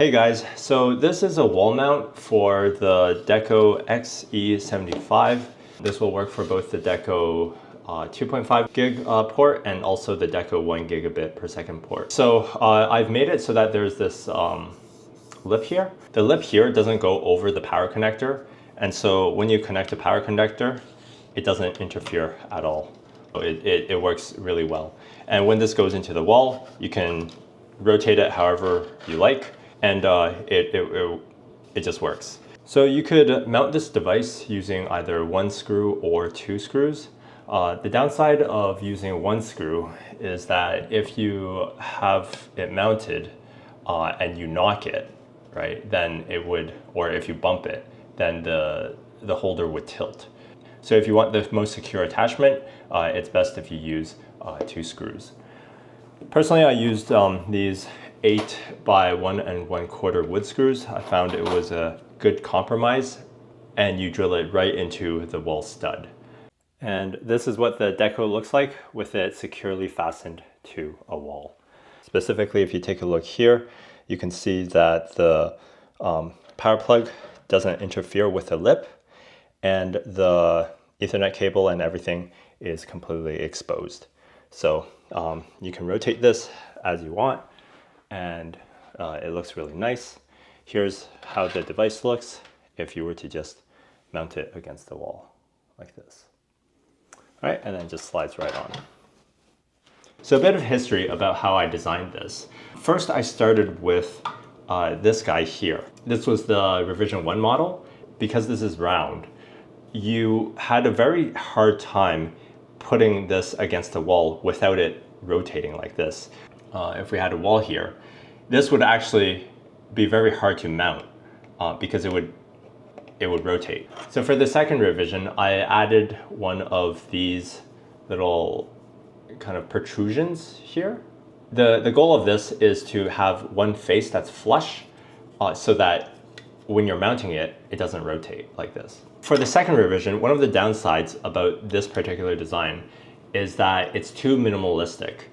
Hey guys, so this is a wall mount for the Deco XE75. This will work for both the Deco 2.5 gig port and also the Deco 1 gigabit per second port. So I've made it so that there's this lip here. The lip here doesn't go over the power connector, and so when you connect a power connector, it doesn't interfere at all. It works really well. And when this goes into the wall, you can rotate it however you like, and it just works. So you could mount this device using either one screw or two screws. The downside of using one screw is that if you have it mounted and you knock it, right, then it would, or if you bump it, then the holder would tilt. So if you want the most secure attachment, it's best if you use two screws. Personally, I used these 8 by 1 1/4 wood screws. I found it was a good compromise, and you drill it right into the wall stud. And this is what the Deco looks like with it securely fastened to a wall. Specifically, if you take a look here, you can see that the power plug doesn't interfere with the lip, and the Ethernet cable and everything is completely exposed. So you can rotate this as you want, and it looks really nice. Here's how the device looks if you were to just mount it against the wall like this. All right, and then just slides right on. So a bit of history about how I designed this. First, I started with this guy here. This was the revision 1 model. Because this is round, you had a very hard time putting this against the wall without it rotating like this. If we had a wall here, this would actually be very hard to mount because it would rotate. So for the second revision, I added one of these little kind of protrusions here. The goal of this is to have one face that's flush so that when you're mounting it, it doesn't rotate like this. For the second revision, one of the downsides about this particular design is that it's too minimalistic.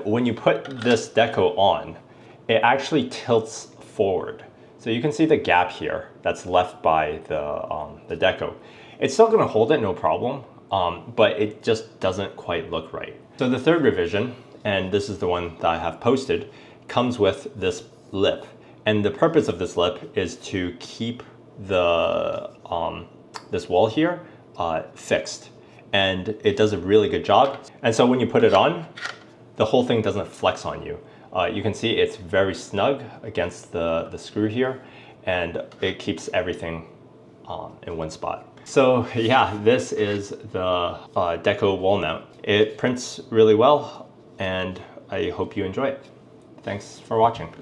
When you put this Deco on, it actually tilts forward. So you can see the gap here that's left by the Deco. It's still gonna hold it, no problem, but it just doesn't quite look right. So the third revision, and this is the one that I have posted, comes with this lip. And the purpose of this lip is to keep the this wall here fixed. And it does a really good job. And so when you put it on, the whole thing doesn't flex on you. You can see it's very snug against the screw here, and it keeps everything in one spot. So yeah, this is the Deco wall mount. It prints really well, and I hope you enjoy it. Thanks for watching.